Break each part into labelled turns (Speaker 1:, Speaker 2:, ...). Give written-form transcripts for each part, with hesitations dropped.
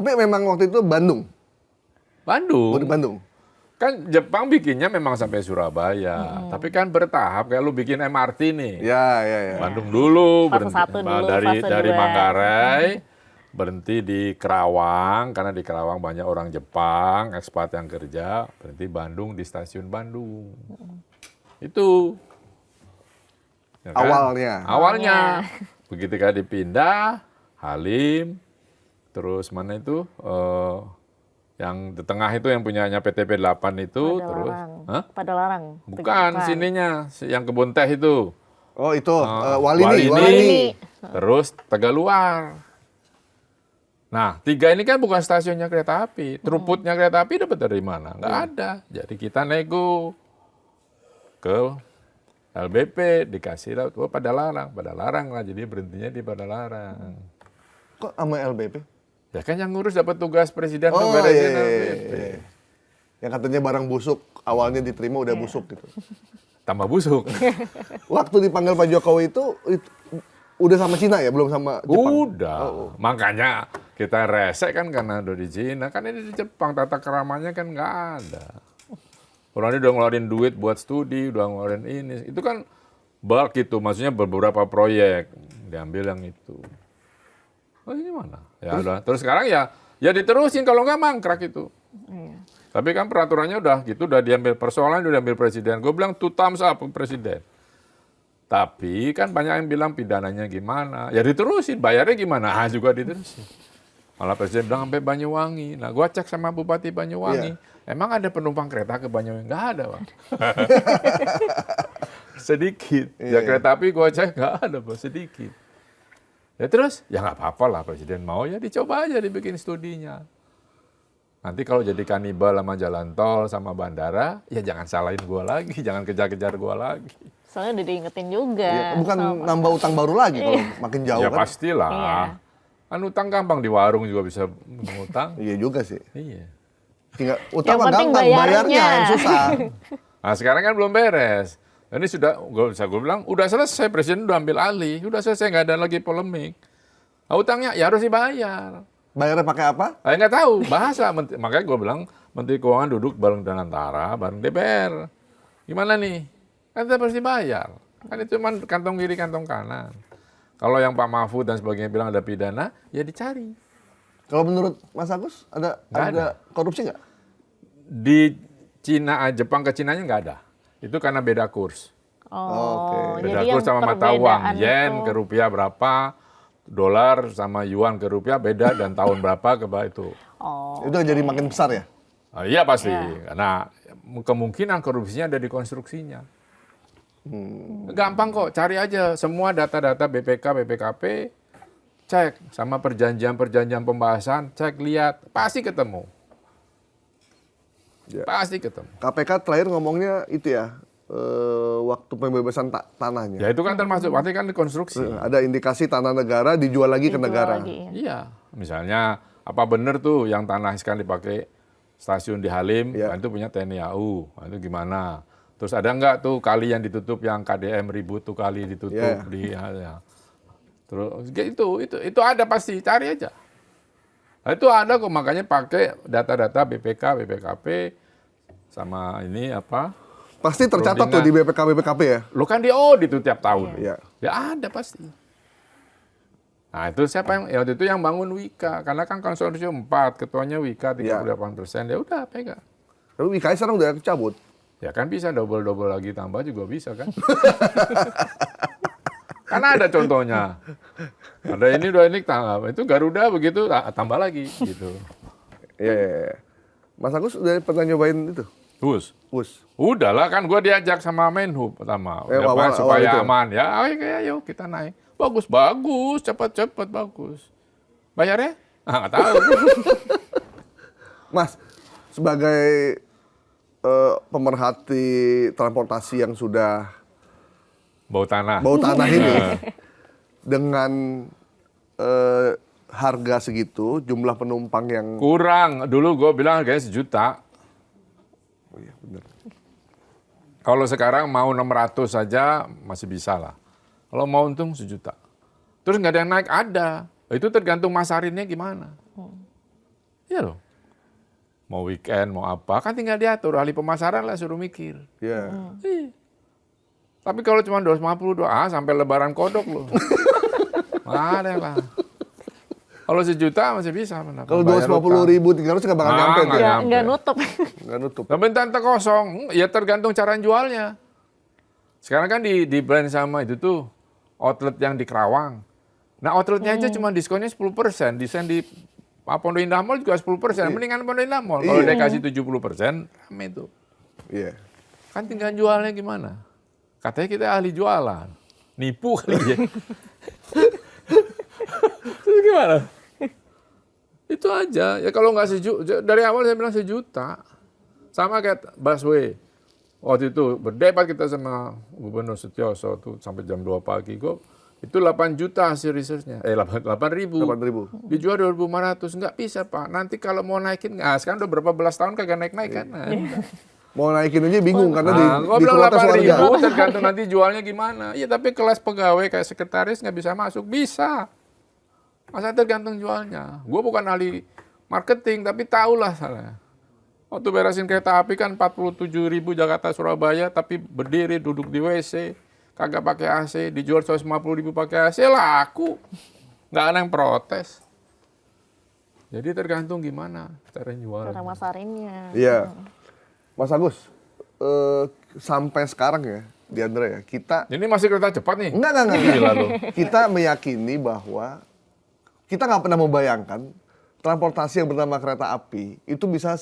Speaker 1: Tapi memang waktu itu Bandung.
Speaker 2: Bandung.
Speaker 1: Oh, di Bandung.
Speaker 2: Kan Jepang bikinnya memang sampai Surabaya. Tapi kan bertahap. Kayak lu bikin MRT nih.
Speaker 1: Ya.
Speaker 2: Bandung dulu,
Speaker 3: Fase satu dulu, fase
Speaker 2: dari
Speaker 3: dua.
Speaker 2: Manggarai, berhenti di Kerawang, karena di Kerawang banyak orang Jepang, ekspat yang kerja, berhenti Bandung di stasiun Bandung. Itu. Ya kan? Awalnya. Begitu kan dipindah, Halim, terus mana itu, yang di tengah itu yang punyanya PTP 8 itu, terus. Hah?
Speaker 3: Padalarang.
Speaker 2: Bukan, sininya, yang Kebun Teh itu.
Speaker 1: Oh itu,
Speaker 2: Walini.
Speaker 1: Walini.
Speaker 2: Terus Tegaluar. Nah, 3 ini kan bukan stasiunnya kereta api. Throughputnya kereta api dapat dari mana? Nggak ada. Jadi kita nego ke LBP, dikasih lah, Padalarang lah. Jadi berhentinya di Padalarang.
Speaker 1: Kok sama LBP?
Speaker 2: Ya kan yang ngurus dapat tugas presiden
Speaker 1: Oh
Speaker 2: ngeberesin
Speaker 1: iya.
Speaker 2: LBP.
Speaker 1: Yang katanya barang busuk, awalnya diterima udah busuk gitu.
Speaker 2: Tambah busuk.
Speaker 1: Waktu dipanggil Pak Jokowi itu udah sama Cina ya, belum sama Jepang?
Speaker 2: Udah. Makanya kita resek kan karena udah di Cina. Kan ini di Jepang, tata keramanya kan nggak ada. Orang ini udah ngeluarin duit buat studi, udah ngeluarin ini. Itu kan bulk itu, maksudnya beberapa proyek. Diambil yang itu. Oh ini mana? Ya udah. Terus sekarang ya diterusin, kalau nggak mangkrak itu.
Speaker 3: Iya.
Speaker 2: Tapi kan peraturannya udah gitu, udah diambil, persoalan udah diambil presiden. Gue bilang 2 thumbs up presiden. Tapi kan banyak yang bilang pidananya gimana. Ya diterusin, bayarnya gimana? Juga diterusin. Malah presiden bilang sampai Banyuwangi. Nah gue cek sama Bupati Banyuwangi. Emang ada penumpang kereta ke Banyuwangi? Nggak ada, Bang. Sedikit. Ya kereta api gue cek nggak ada, Bang. Sedikit. Ya terus, ya nggak apa-apa lah presiden mau, ya dicoba aja dibikin studinya. Nanti kalau jadi kanibal sama jalan tol sama bandara, ya jangan salahin gue lagi, jangan kejar-kejar gue lagi.
Speaker 3: Soalnya udah diingetin juga.
Speaker 1: Ya, bukan nambah utang baru lagi kalau makin jauh
Speaker 2: Ya
Speaker 1: kan?
Speaker 2: pastilah.
Speaker 3: Iya.
Speaker 2: Kan utang gampang, di warung juga bisa mengutang.
Speaker 1: Iya juga sih.
Speaker 2: Iya.
Speaker 1: Tinggal utang
Speaker 3: Yang
Speaker 1: mah
Speaker 3: penting
Speaker 1: gampang, bayarnya yang susah.
Speaker 2: Nah sekarang kan belum beres. Ini sudah, gue bilang, udah selesai, presiden udah ambil alih, udah selesai, nggak ada lagi polemik. Nah, utangnya ya harus dibayar.
Speaker 1: Bayarnya pakai apa?
Speaker 2: Saya nggak tahu, bahasa. Makanya gue bilang, Menteri Keuangan duduk bareng dengan Antara, bareng DPR. Gimana nih? Kan tetap harus dibayar. Kan itu cuma kantong kiri, kantong kanan. Kalau yang Pak Mahfud dan sebagainya bilang ada pidana, ya dicari.
Speaker 1: Kalau menurut Mas Agus, ada korupsi nggak?
Speaker 2: Di Cina, Jepang ke Cinanya nggak ada. Itu karena beda kurs.
Speaker 3: Oh,
Speaker 2: Beda
Speaker 3: jadi
Speaker 2: kurs sama
Speaker 3: yang
Speaker 2: mata uang.
Speaker 3: perbedaan
Speaker 2: Yen
Speaker 3: itu-
Speaker 2: ke rupiah berapa, dolar sama yuan ke rupiah beda, dan tahun berapa ke itu.
Speaker 3: Oh,
Speaker 1: Itu jadi makin besar ya?
Speaker 2: Iya pasti. Karena kemungkinan korupsinya ada di konstruksinya. Gampang kok, cari aja semua data-data BPK, BPKP, cek sama perjanjian-perjanjian pembahasan, cek, lihat, pasti ketemu.
Speaker 1: Ya.
Speaker 2: Pasti ketemu.
Speaker 1: KPK terakhir ngomongnya itu ya, waktu pembebasan tanahnya.
Speaker 2: Ya itu kan termasuk, berarti kan dikonstruksi.
Speaker 1: Ada indikasi tanah negara dijual lagi ke
Speaker 3: dijual
Speaker 1: negara.
Speaker 3: lagi, ya.
Speaker 2: Iya, misalnya apa benar tuh yang tanah sekarang dipakai stasiun di Halim,
Speaker 1: Iya.
Speaker 2: nah itu punya TNI AU, nah itu gimana? Terus ada nggak tuh kali yang ditutup yang KDM ribut tuh kali ditutup
Speaker 1: Iya.
Speaker 2: ya. Terus itu ada pasti, cari aja. Nah, itu ada kok, makanya pakai data-data BPK, BPKP sama ini apa?
Speaker 1: Pasti tercatat tuh di BPK ya?
Speaker 2: Lo kan diaudit tuh tiap tahun.
Speaker 1: Iya.
Speaker 2: Ya ada pasti. Nah itu siapa yang, ya waktu itu yang bangun Wika, karena kan konsorsium 4, ketuanya Wika 38%, ya udah pegang.
Speaker 1: Tapi WKI sekarang udah cabut.
Speaker 2: Ya kan bisa double-double lagi tambah juga bisa kan. Karena ada contohnya. Ada ini udah ini tambah, itu Garuda begitu tambah lagi gitu.
Speaker 1: Iya. Mas Agus udah pernah nyobain itu?
Speaker 2: Terus,
Speaker 1: Us.
Speaker 2: udahlah kan gue diajak sama Menhub pertama,
Speaker 1: Awal
Speaker 2: supaya
Speaker 1: itu.
Speaker 2: aman. Ya ayo kita naik. Bagus, cepat bagus. Bayarnya? Nggak tahu.
Speaker 1: Mas, sebagai pemerhati transportasi yang sudah
Speaker 2: Bau tanah.
Speaker 1: ini, dengan harga segitu, jumlah penumpang yang...
Speaker 2: Kurang. Dulu gue bilang harganya 1 juta.
Speaker 1: Oh iya, bener.
Speaker 2: Kalau sekarang mau 600 saja masih bisa lah. Kalau mau untung 1 juta. Terus nggak ada yang naik, ada. Itu tergantung masarinnya gimana. Iya loh. Mau weekend, mau apa, kan tinggal diatur. Ahli pemasaran lah suruh mikir.
Speaker 1: Iya.
Speaker 2: Iya. Tapi kalau cuma 250 doang, sampai lebaran kodok loh. Ada lah. Kalau 1 juta masih bisa.
Speaker 1: Kalau 250.000, 300 nggak bakal nyampe.
Speaker 2: nggak
Speaker 1: tuh.
Speaker 2: nyampe.
Speaker 3: Nggak nutup.
Speaker 1: Nggak nutup.
Speaker 2: Tapi tante kosong, ya tergantung cara jualnya. Sekarang kan di brand sama itu tuh, outlet yang di Kerawang. Nah outletnya aja cuma diskonnya 10%. Desain di Pondok Indah Mall juga 10%. Mendingan Pondok Indah Mall. Kalau dia kasih 70%, rame tuh.
Speaker 1: Iya.
Speaker 2: Kan tinggal jualnya gimana? Katanya kita ahli jualan. Nipu kali ya. Terus gimana? Itu aja. Ya kalau nggak sejuta, dari awal saya bilang 1 juta. Sama kayak busway. Waktu itu berdebat kita sama Gubernur Sutioso tuh sampai jam 2 pagi. Itu 8 juta hasil researchnya. 8.000.
Speaker 1: 8.000.
Speaker 2: Dijual 2.500. Nggak bisa, Pak. Nanti kalau mau naikin, sekarang udah berapa belas tahun kagak naik-naik kan. Nah,
Speaker 1: Mau naikin aja bingung karena
Speaker 2: gua
Speaker 1: di
Speaker 2: bilang
Speaker 1: protes warga.
Speaker 2: 8.000 tergantung nanti jualnya gimana. Iya, tapi kelas pegawai kayak sekretaris nggak bisa masuk. Bisa. Masa tergantung jualnya. Gue bukan ahli marketing, tapi tahulah saya. Waktu beresin kereta api kan 47.000 Jakarta Surabaya, tapi berdiri duduk di WC, kagak pakai AC, dijual 150.000 pakai AC, laku. Nggak ada yang protes. Jadi tergantung gimana cara jual.
Speaker 3: Cara masarinnya.
Speaker 1: Iya. Mas Agus, sampai sekarang ya, Diandra ya, kita
Speaker 2: Ini masih kereta cepat nih.
Speaker 1: enggak.
Speaker 2: Gila lu.
Speaker 1: Kita meyakini bahwa kita nggak pernah membayangkan transportasi yang bernama kereta api itu bisa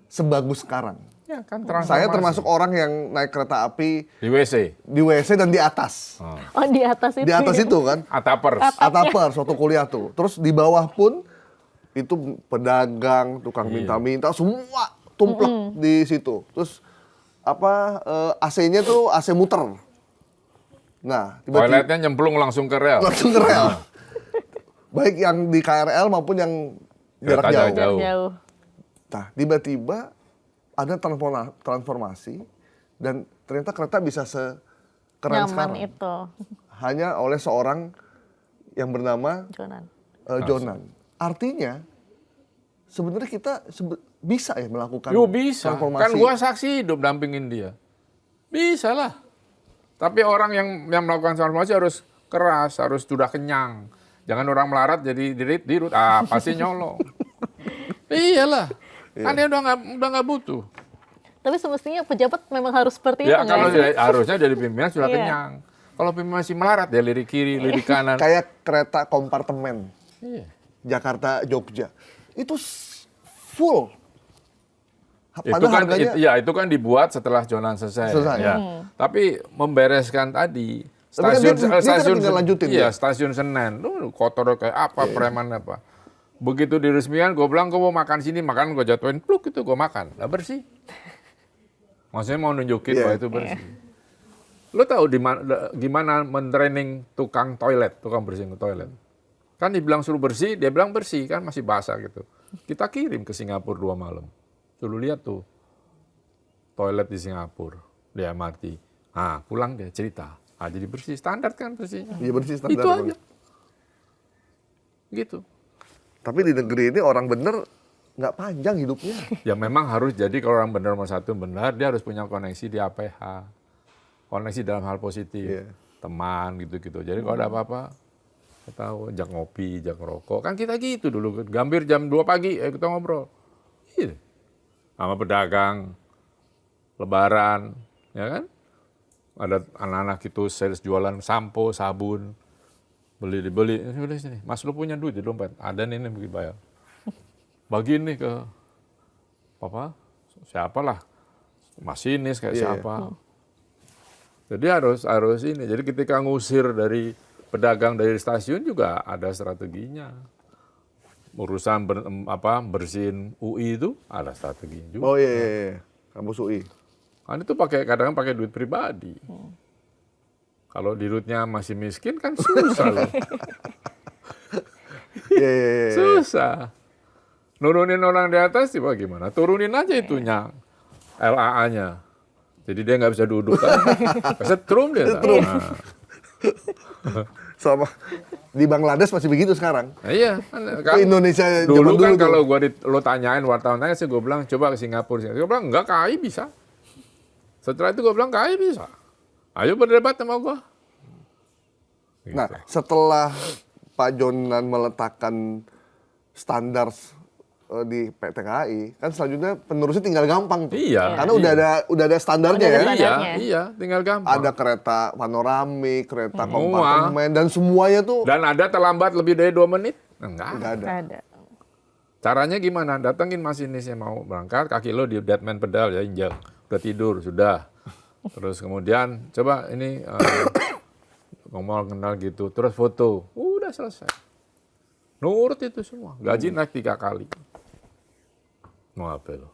Speaker 1: sebagus sekarang.
Speaker 2: Ya kan
Speaker 1: Saya
Speaker 2: transformasi.
Speaker 1: termasuk orang yang naik kereta api
Speaker 2: Di WC.
Speaker 1: di WC dan di atas.
Speaker 3: Oh di atas itu.
Speaker 1: Di atas itu kan,
Speaker 2: Atapers.
Speaker 1: atapers waktu kuliah tuh. Terus di bawah pun itu pedagang, tukang minta-minta, semua tumplek di situ. Terus AC-nya tuh AC muter. Nah, tiba-tiba
Speaker 2: Toiletnya nyemplung langsung ke rel.
Speaker 1: langsung ke rel. Baik yang di KRL maupun yang jarak
Speaker 2: Kereta
Speaker 1: jauh.
Speaker 2: jauh.
Speaker 3: Jauh.
Speaker 1: Nah, tiba-tiba ada transformasi dan ternyata kereta bisa sekeren
Speaker 3: Nyaman
Speaker 1: sekarang.
Speaker 3: itu.
Speaker 1: Hanya oleh seorang yang bernama
Speaker 3: Jonan.
Speaker 1: Jonan. Artinya sebenarnya kita bisa ya melakukan
Speaker 2: Yo bisa,
Speaker 1: transformasi.
Speaker 2: kan gua saksi hidup dampingin dia. Bisa lah. Tapi orang yang melakukan transformasi harus keras, harus sudah kenyang. Jangan orang melarat jadi dirut, pasti nyolong. Iyalah, kan dia udah nggak butuh.
Speaker 3: Tapi semestinya pejabat memang harus seperti itu
Speaker 2: Ya
Speaker 3: nggak
Speaker 2: kalau
Speaker 3: sih?
Speaker 2: harusnya jadi pimpinan sudah
Speaker 3: Iya.
Speaker 2: kenyang. Kalau pimpinan masih melarat, dia lirik kiri, lirik kanan.
Speaker 1: Kayak kereta kompartemen
Speaker 2: Iya.
Speaker 1: Jakarta Jogja itu full.
Speaker 2: Itu
Speaker 1: Padahal
Speaker 2: kan,
Speaker 1: harganya
Speaker 2: itu kan dibuat setelah Jonan selesai.
Speaker 1: Selesai.
Speaker 2: Ya. Tapi membereskan tadi
Speaker 1: Tapi kan
Speaker 2: stasiun
Speaker 1: dia kan tinggal lanjutin
Speaker 2: iya,
Speaker 1: dia.
Speaker 2: stasiun Senen, kotor kayak apa, preman apa. Begitu diresmikan, gue bilang gue mau makan sini, makan gue jatuhin, pluk itu gue makan, lah bersih. Maksudnya mau nunjukin
Speaker 1: Iya.
Speaker 2: bahwa itu bersih. Lo tahu gimana mentraining tukang toilet, tukang bersihin toilet? Kan dibilang suruh bersih, dia bilang bersih, kan masih basah gitu. Kita kirim ke Singapura 2 malam. Suruh lihat tuh, toilet di Singapura, di MRT. Pulang dia cerita. Jadi bersih, standar kan bersihnya.
Speaker 1: Iya bersih standar.
Speaker 2: Itu aja. Gitu.
Speaker 1: Tapi di negeri ini orang bener nggak panjang hidupnya.
Speaker 2: Ya memang harus jadi kalau orang benar nomor 1 benar, dia harus punya koneksi di APH. Koneksi dalam hal positif.
Speaker 1: Iya.
Speaker 2: Teman gitu-gitu. Jadi kalau ada apa-apa, kita tahu, ajak ngopi, ajak ngerokok. Kan kita gitu dulu. Gambir jam 2 pagi, kita ngobrol. Gitu. Sama pedagang, lebaran, ya kan? Ada anak-anak itu sales jualan sampo, sabun, beli. Udah sini, Mas lu punya duit di dompet? Ada nih bagi bayar. Bagiin nih ke siapalah, masinis kayak
Speaker 1: Iya.
Speaker 2: siapa. Jadi harus ini. Jadi ketika ngusir dari pedagang dari stasiun juga ada strateginya. Urusan bersihin UI itu ada strateginya juga.
Speaker 1: Oh iya. Kampus UI.
Speaker 2: Kan itu kadang pakai duit pribadi. Kalau dirutnya masih miskin kan susah loh.
Speaker 1: Iya.
Speaker 2: Susah. Nurunin orang di atas tiba gimana? Turunin aja itunya, LAA-nya. Jadi dia nggak bisa duduk kan. Setrum dia. Nah.
Speaker 1: Sama di Bangladesh masih begitu sekarang.
Speaker 2: Nah, iya, kan
Speaker 1: Ke Indonesia
Speaker 2: dulu
Speaker 1: zaman
Speaker 2: kan
Speaker 1: dulu
Speaker 2: kalau
Speaker 1: tuh.
Speaker 2: lo tanyain wartawan tanya sih gue bilang coba ke Singapura. Gue bilang enggak, KAI bisa. Setelah itu gue bilang KAI bisa. Ayo berdebat sama gue. Gitu.
Speaker 1: Nah, setelah Pak Jonan meletakkan standar di PT KAI, kan selanjutnya penerusnya tinggal gampang tuh.
Speaker 2: Iya.
Speaker 1: Karena udah ada standarnya
Speaker 3: Udah
Speaker 1: ya.
Speaker 3: ada standarnya.
Speaker 2: Iya, tinggal gampang.
Speaker 1: Ada kereta panoramik, kereta
Speaker 2: Semua.
Speaker 1: kompartemen, dan semuanya tuh
Speaker 2: Dan ada terlambat lebih dari 2 menit? Enggak.
Speaker 1: nggak ada.
Speaker 3: Ada.
Speaker 2: Caranya gimana? Datengin masinis yang mau berangkat, kaki lo di deadman pedal ya, injak. Udah tidur, sudah. Terus kemudian, coba ini ngomong kenal gitu, terus foto. Udah selesai. Nurut itu semua. Gaji naik 3 kali. Mau apa lo?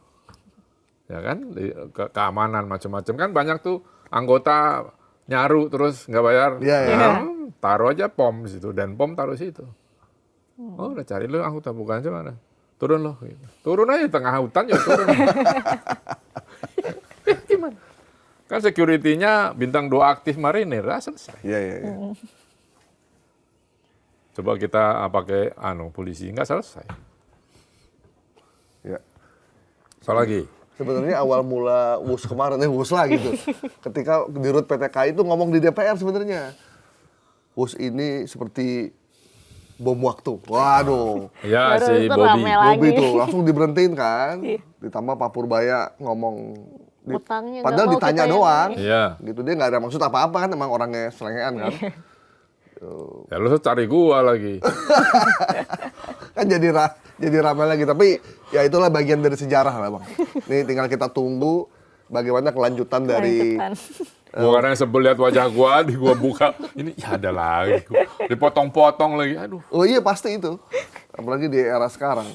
Speaker 2: Ya kan? Keamanan macam-macam. Kan banyak tuh anggota nyaru terus nggak bayar.
Speaker 1: Iya, iya.
Speaker 2: Taruh aja pom di situ. Dan pom taruh situ. Oh, udah cari lo anggota bukan mana? Turun lo. Gitu. Turun aja di tengah hutan ya turun. Gimana? Kan security-nya bintang 2 aktif marinir, selesai.
Speaker 1: Iya, iya, iya.
Speaker 2: Coba kita pakai polisi, nggak selesai.
Speaker 1: Ya.
Speaker 2: Soal lagi.
Speaker 1: Sebenarnya awal mula WUS kemarin, WUS lah gitu. Ketika Dirut PT KAI itu ngomong di DPR sebenarnya. WUS ini seperti bom waktu. Waduh.
Speaker 2: Ya,
Speaker 3: Baru
Speaker 2: si
Speaker 3: itu
Speaker 2: Bobby.
Speaker 3: rame lagi.
Speaker 1: Bobby tuh langsung diberhentiin kan. Ditambah Pak Purbaya ngomong.
Speaker 3: Utangnya nggak
Speaker 1: Padahal
Speaker 3: mau
Speaker 1: ditanya
Speaker 3: kita yang
Speaker 1: doang.
Speaker 2: Iya.
Speaker 1: Gitu, dia nggak ada maksud apa-apa kan, emang orangnya selengean kan.
Speaker 2: Ya lu cari gua lagi.
Speaker 1: Kan jadi ramai lagi, tapi ya itulah bagian dari sejarah lah Bang. Nih tinggal kita tunggu bagaimana kelanjutan dari
Speaker 3: Lanjutan.
Speaker 2: Gua kadang sebel lihat wajah gua, di gua buka, ini ya ada lagi. Dipotong-potong lagi, aduh.
Speaker 1: Oh iya pasti itu. Apalagi di era sekarang.